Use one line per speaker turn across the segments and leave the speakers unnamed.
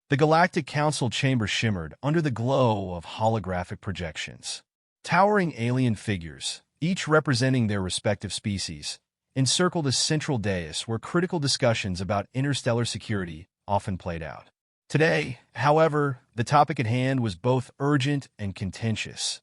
The Galactic Council chamber shimmered under the glow of holographic projections. Towering alien figures, each representing their respective species, encircled a central dais where critical discussions about interstellar security often played out. Today, however, the topic at hand was both urgent and contentious.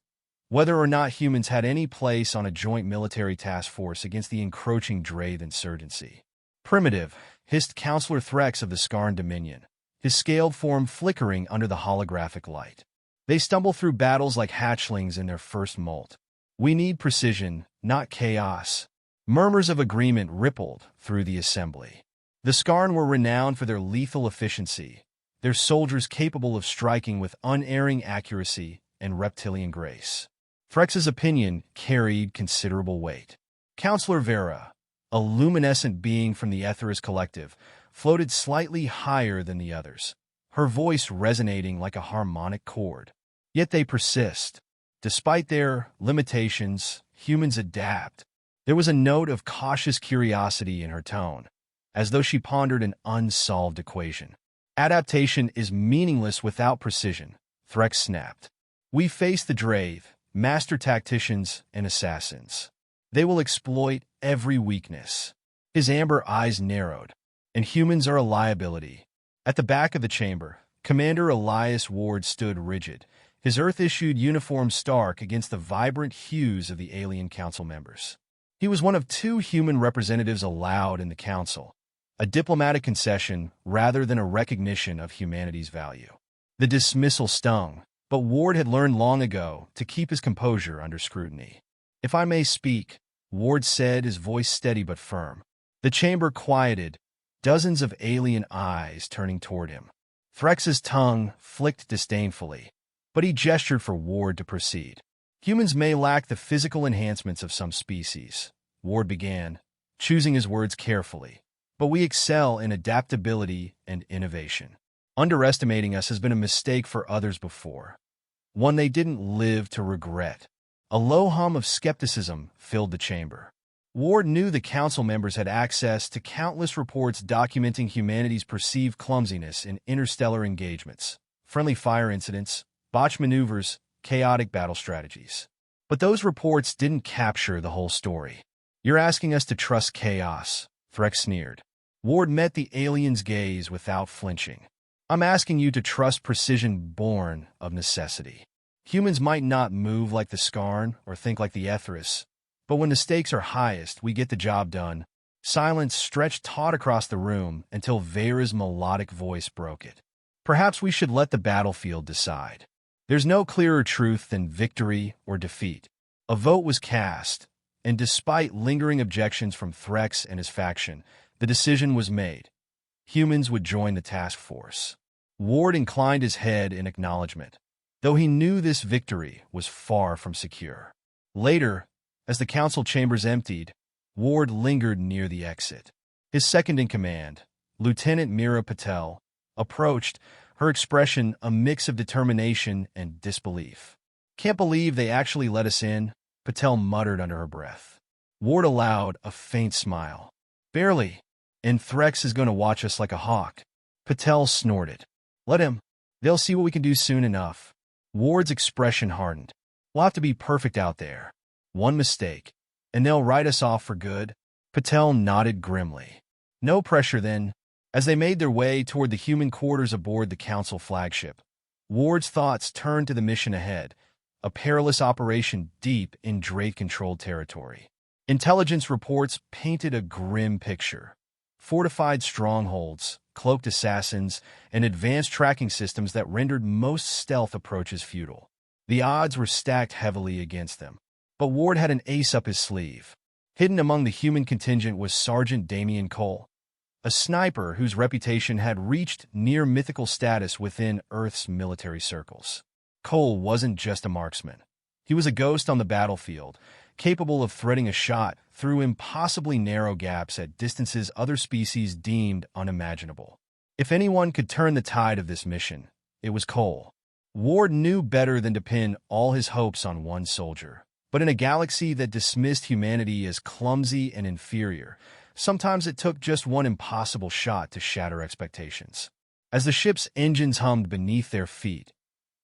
Whether or not humans had any place on a joint military task force against the encroaching Drave insurgency. Primitive, hissed Counselor Threx of the Skarn Dominion, his scaled form flickering under the holographic light. They stumble through battles like hatchlings in their first molt. We need precision, not chaos. Murmurs of agreement rippled through the assembly. The Skarn were renowned for their lethal efficiency, their soldiers capable of striking with unerring accuracy and reptilian grace. Threx's opinion carried considerable weight. Counselor Vera, a luminescent being from the Aetheris Collective, floated slightly higher than the others, her voice resonating like a harmonic chord. Yet they persist. Despite their limitations, humans adapt. There was a note of cautious curiosity in her tone, as though she pondered an unsolved equation. Adaptation is meaningless without precision, Threx snapped. We face the Drave, master tacticians and assassins. They will exploit every weakness. His amber eyes narrowed. And humans are a liability. At the back of the chamber, Commander Elias Ward stood rigid, his Earth-issued uniform stark against the vibrant hues of the alien council members. He was one of 2 human representatives allowed in the council, a diplomatic concession rather than a recognition of humanity's value. The dismissal stung, but Ward had learned long ago to keep his composure under scrutiny. If I may speak, Ward said, his voice steady but firm. The chamber quieted, dozens of alien eyes turning toward him. Threx's tongue flicked disdainfully, but he gestured for Ward to proceed. Humans may lack the physical enhancements of some species, Ward began, choosing his words carefully, but we excel in adaptability and innovation. Underestimating us has been a mistake for others before, one they didn't live to regret. A low hum of skepticism filled the chamber. Ward knew the council members had access to countless reports documenting humanity's perceived clumsiness in interstellar engagements, friendly fire incidents, botched maneuvers, chaotic battle strategies. But those reports didn't capture the whole story. You're asking us to trust chaos, Threx sneered. Ward met the alien's gaze without flinching. I'm asking you to trust precision born of necessity. Humans might not move like the Skarn or think like the Aetheris, but when the stakes are highest, we get the job done. Silence stretched taut across the room until Vera's melodic voice broke it. Perhaps we should let the battlefield decide. There's no clearer truth than victory or defeat. A vote was cast, and despite lingering objections from Threx and his faction, the decision was made. Humans would join the task force. Ward inclined his head in acknowledgement, though he knew this victory was far from secure. Later, as the council chambers emptied, Ward lingered near the exit. His second-in-command, Lieutenant Mira Patel, approached, her expression a mix of determination and disbelief. Can't believe they actually let us in, Patel muttered under her breath. Ward allowed a faint smile. Barely, and Threx is going to watch us like a hawk. Patel snorted. Let him. They'll see what we can do soon enough. Ward's expression hardened. We'll have to be perfect out there. One mistake, and they'll write us off for good. Patel nodded grimly. No pressure then. As they made their way toward the human quarters aboard the council flagship, Ward's thoughts turned to the mission ahead, a perilous operation deep in Drake-controlled territory. Intelligence reports painted a grim picture. Fortified strongholds, cloaked assassins, and advanced tracking systems that rendered most stealth approaches futile. The odds were stacked heavily against them. But Ward had an ace up his sleeve. Hidden among the human contingent was Sergeant Damian Cole, a sniper whose reputation had reached near-mythical status within Earth's military circles. Cole wasn't just a marksman. He was a ghost on the battlefield, capable of threading a shot through impossibly narrow gaps at distances other species deemed unimaginable. If anyone could turn the tide of this mission, it was Cole. Ward knew better than to pin all his hopes on one soldier. But in a galaxy that dismissed humanity as clumsy and inferior, sometimes it took just one impossible shot to shatter expectations. As the ship's engines hummed beneath their feet,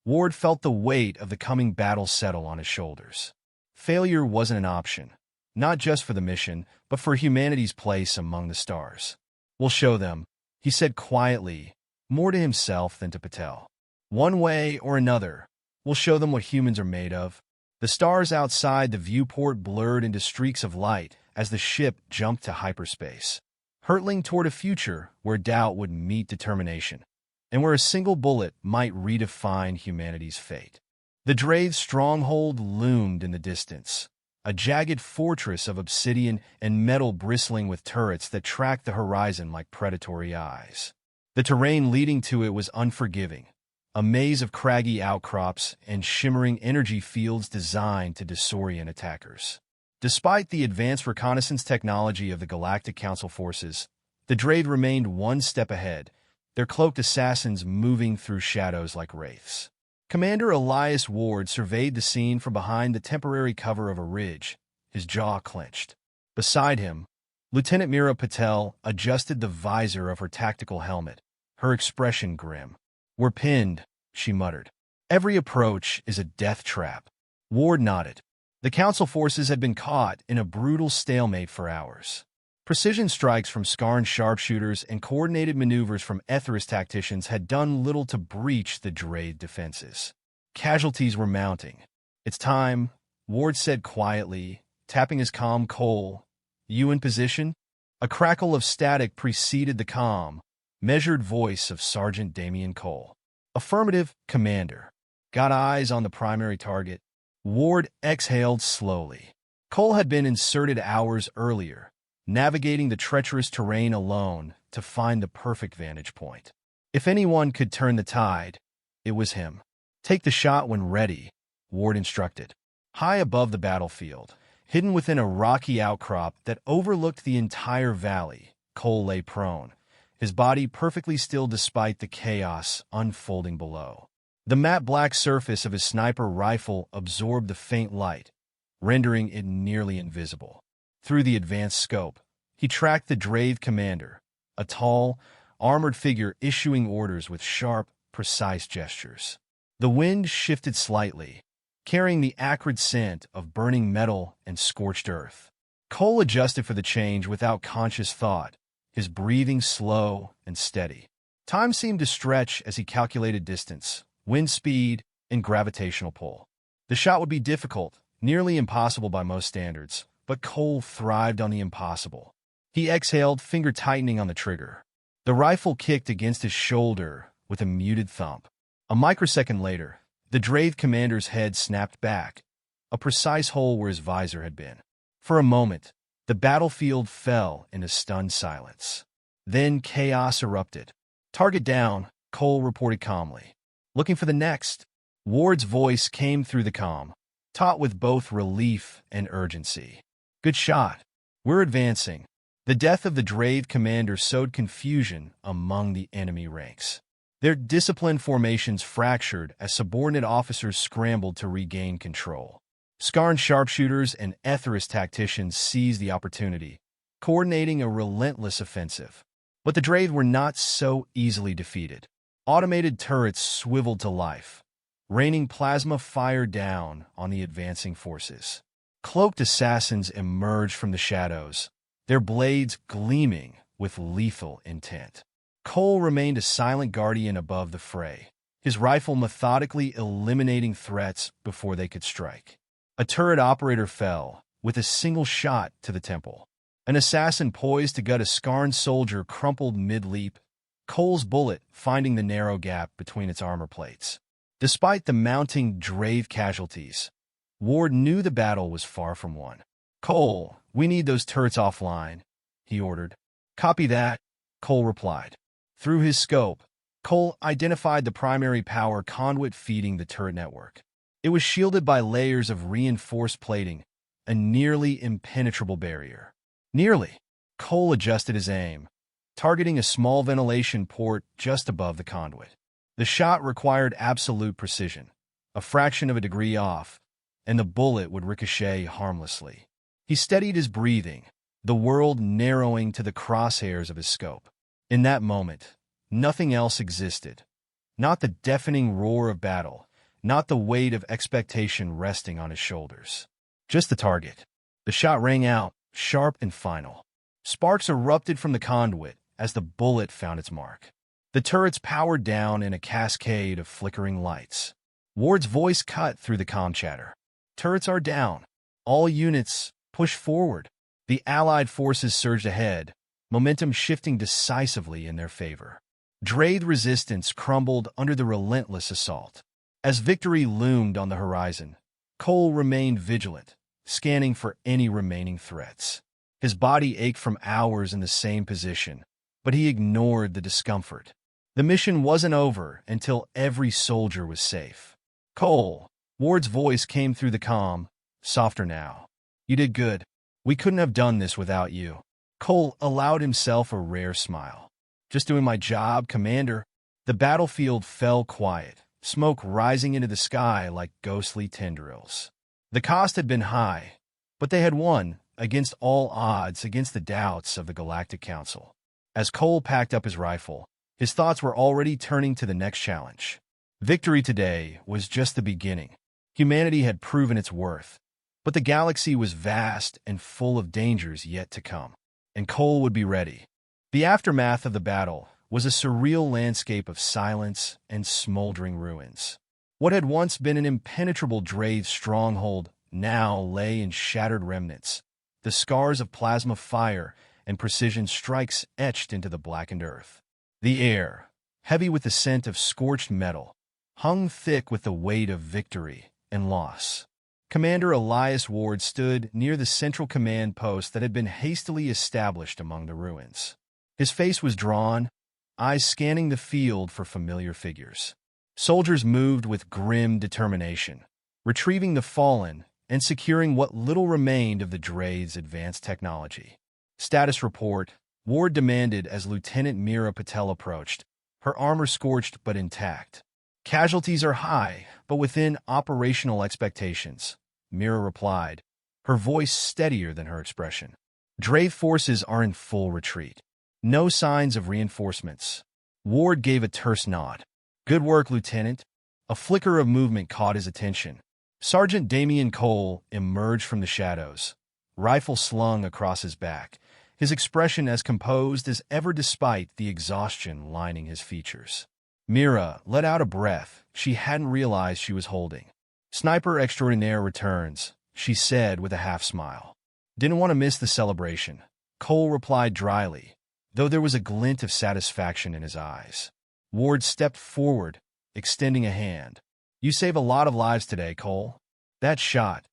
Ward felt the weight of the coming battle settle on his shoulders. Failure wasn't an option, not just for the mission, but for humanity's place among the stars. "We'll show them," he said quietly, more to himself than to Patel. "One way or another, we'll show them what humans are made of." The stars outside the viewport blurred into streaks of light as the ship jumped to hyperspace, hurtling toward a future where doubt would meet determination, and where a single bullet might redefine humanity's fate. The Drave's stronghold loomed in the distance, a jagged fortress of obsidian and metal bristling with turrets that tracked the horizon like predatory eyes. The terrain leading to it was unforgiving, a maze of craggy outcrops and shimmering energy fields designed to disorient attackers. Despite the advanced reconnaissance technology of the Galactic Council forces, the Drave remained one step ahead, their cloaked assassins moving through shadows like wraiths. Commander Elias Ward surveyed the scene from behind the temporary cover of a ridge, his jaw clenched. Beside him, Lieutenant Mira Patel adjusted the visor of her tactical helmet, her expression grim. "We're pinned," she muttered. "Every approach is a death trap." Ward nodded. The Council forces had been caught in a brutal stalemate for hours. Precision strikes from Skarn sharpshooters and coordinated maneuvers from Aetheris tacticians had done little to breach the Drave defenses. Casualties were mounting. "It's time," Ward said quietly, tapping his comm. "Cole, you in position?" A crackle of static preceded the calm, measured voice of Sergeant Damian Cole. "Affirmative, Commander." "Got eyes on the primary target?" Ward exhaled slowly. Cole had been inserted hours earlier, navigating the treacherous terrain alone to find the perfect vantage point. If anyone could turn the tide, it was him. "Take the shot when ready," Ward instructed. High above the battlefield, hidden within a rocky outcrop that overlooked the entire valley, Cole lay prone, his body perfectly still despite the chaos unfolding below. The matte black surface of his sniper rifle absorbed the faint light, rendering it nearly invisible. Through the advanced scope, he tracked the Drave commander, a tall, armored figure issuing orders with sharp, precise gestures. The wind shifted slightly, carrying the acrid scent of burning metal and scorched earth. Cole adjusted for the change without conscious thought, his breathing slow and steady. Time seemed to stretch as he calculated distance, wind speed, and gravitational pull. The shot would be difficult, nearly impossible by most standards, but Cole thrived on the impossible. He exhaled, finger tightening on the trigger. The rifle kicked against his shoulder with a muted thump. A microsecond later, the Drave commander's head snapped back, a precise hole where his visor had been. For a moment, the battlefield fell in a stunned silence. Then chaos erupted. "Target down," Cole reported calmly. "Looking for the next." Ward's voice came through the comm, taut with both relief and urgency. "Good shot. We're advancing." The death of the Drave commander sowed confusion among the enemy ranks. Their disciplined formations fractured as subordinate officers scrambled to regain control. Skarn sharpshooters and Aetheris tacticians seized the opportunity, coordinating a relentless offensive. But the Drave were not so easily defeated. Automated turrets swiveled to life, raining plasma fire down on the advancing forces. Cloaked assassins emerged from the shadows, their blades gleaming with lethal intent. Cole remained a silent guardian above the fray, his rifle methodically eliminating threats before they could strike. A turret operator fell, with a single shot to the temple. An assassin poised to gut a Skarn soldier crumpled mid-leap, Cole's bullet finding the narrow gap between its armor plates. Despite the mounting Drave casualties, Ward knew the battle was far from won. "Cole, we need those turrets offline," he ordered. "Copy that," Cole replied. Through his scope, Cole identified the primary power conduit feeding the turret network. It was shielded by layers of reinforced plating, a nearly impenetrable barrier. Nearly. Cole adjusted his aim, targeting a small ventilation port just above the conduit. The shot required absolute precision, a fraction of a degree off, and the bullet would ricochet harmlessly. He steadied his breathing, the world narrowing to the crosshairs of his scope. In that moment, Nothing else existed. Not the deafening roar of battle, not the weight of expectation resting on his shoulders. Just the target. The shot rang out, sharp and final. Sparks erupted from the conduit as the bullet found its mark. The turrets powered down in a cascade of flickering lights. Ward's voice cut through the comm chatter. Turrets are down. All units, push forward. The Allied forces surged ahead, momentum shifting decisively in their favor. Drayth resistance crumbled under the relentless assault. As victory loomed on the horizon, Cole remained vigilant, scanning for any remaining threats. His body ached from hours in the same position, but he ignored the discomfort. The mission wasn't over until every soldier was safe. Cole, Ward's voice came through the comm, softer now. You did good. We couldn't have done this without you. Cole allowed himself a rare smile. Just doing my job, Commander. The battlefield fell quiet, smoke rising into the sky like ghostly tendrils. The cost had been high, but they had won, against all odds, against the doubts of the Galactic Council. As Cole packed up his rifle, his thoughts were already turning to the next challenge. Victory today was just the beginning. Humanity had proven its worth, but the galaxy was vast and full of dangers yet to come, and Cole would be ready. The aftermath of the battle was a surreal landscape of silence and smoldering ruins. What had once been an impenetrable Drayth stronghold now lay in shattered remnants, the scars of plasma fire and precision strikes etched into the blackened earth. The air, heavy with the scent of scorched metal, hung thick with the weight of victory and loss. Commander Elias Ward stood near the central command post that had been hastily established among the ruins. His face was drawn, eyes scanning the field for familiar figures. Soldiers moved with grim determination, retrieving the fallen and securing what little remained of the Drayth's advanced technology. Status report, Ward demanded as Lieutenant Mira Patel approached, her armor scorched but intact. Casualties are high, but within operational expectations, Mira replied, her voice steadier than her expression. Drayth forces are in full retreat. No signs of reinforcements. Ward gave a terse nod. Good work, Lieutenant. A flicker of movement caught his attention. Sergeant Damian Cole emerged from the shadows, rifle slung across his back, his expression as composed as ever despite the exhaustion lining his features. Mira let out a breath she hadn't realized she was holding. Sniper extraordinaire returns, she said with a half-smile. Didn't want to miss the celebration, Cole replied dryly, though there was a glint of satisfaction in his eyes. Ward stepped forward, extending a hand. You save a lot of lives today, Cole. That shot,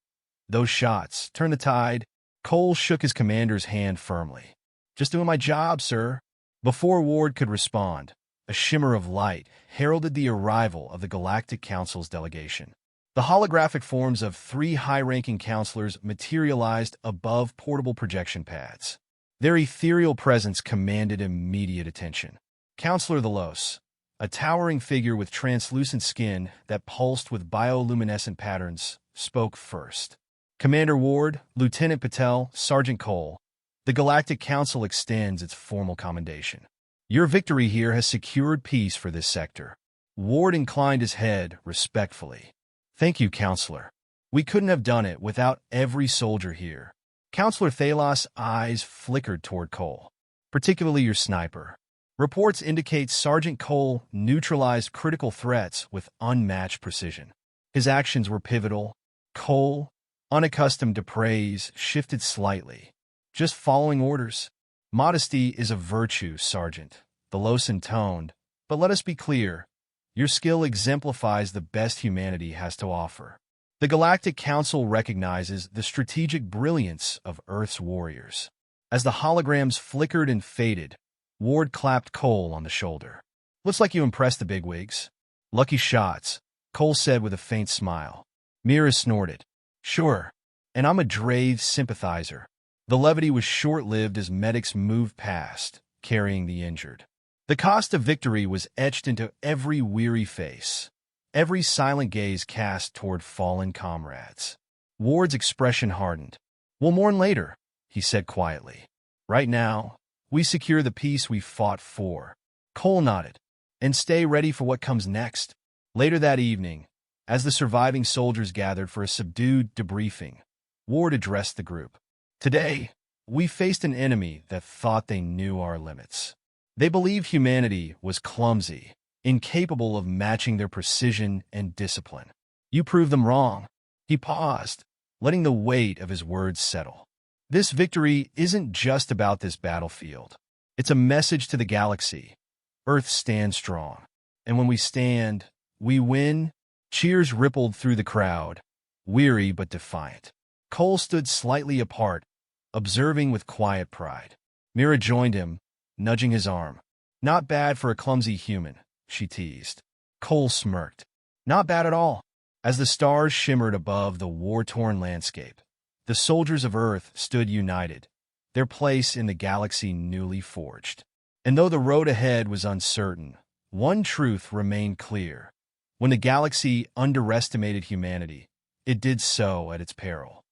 those shots, turn the tide. Cole shook his commander's hand firmly. Just doing my job, sir. Before Ward could respond, a shimmer of light heralded the arrival of the Galactic Council's delegation. The holographic forms of 3 high-ranking counselors materialized above portable projection pads. Their ethereal presence commanded immediate attention. Counselor Thalos, a towering figure with translucent skin that pulsed with bioluminescent patterns, spoke first. Commander Ward, Lieutenant Patel, Sergeant Cole, the Galactic Council extends its formal commendation. Your victory here has secured peace for this sector. Ward inclined his head respectfully. Thank you, Counselor. We couldn't have done it without every soldier here. Counselor Thalos' eyes flickered toward Cole, particularly your sniper. Reports indicate Sergeant Cole neutralized critical threats with unmatched precision. His actions were pivotal. Cole, unaccustomed to praise, shifted slightly. Just following orders. Modesty is a virtue, Sergeant, Thalos intoned, but let us be clear. Your skill exemplifies the best humanity has to offer. The Galactic Council recognizes the strategic brilliance of Earth's warriors. As the holograms flickered and faded, Ward clapped Cole on the shoulder. Looks like you impressed the bigwigs. Lucky shots, Cole said with a faint smile. Mira snorted. Sure, and I'm a Drayth sympathizer. The levity was short-lived as medics moved past, carrying the injured. The cost of victory was etched into every weary face, every silent gaze cast toward fallen comrades. Ward's expression hardened. We'll mourn later, he said quietly. Right now, we secure the peace we fought for. Cole nodded. And stay ready for what comes next. Later that evening, as the surviving soldiers gathered for a subdued debriefing, Ward addressed the group. Today, we faced an enemy that thought they knew our limits. They believed humanity was clumsy, incapable of matching their precision and discipline. You proved them wrong. He paused, letting the weight of his words settle. This victory isn't just about this battlefield. It's a message to the galaxy. Earth stands strong. And when we stand, we win. Cheers rippled through the crowd, weary but defiant. Cole stood slightly apart, observing with quiet pride. Mira joined him, nudging his arm. Not bad for a clumsy human, she teased. Cole smirked. Not bad at all. As the stars shimmered above the war-torn landscape, the soldiers of Earth stood united, their place in the galaxy newly forged. And though the road ahead was uncertain, one truth remained clear. When the galaxy underestimated humanity, it did so at its peril.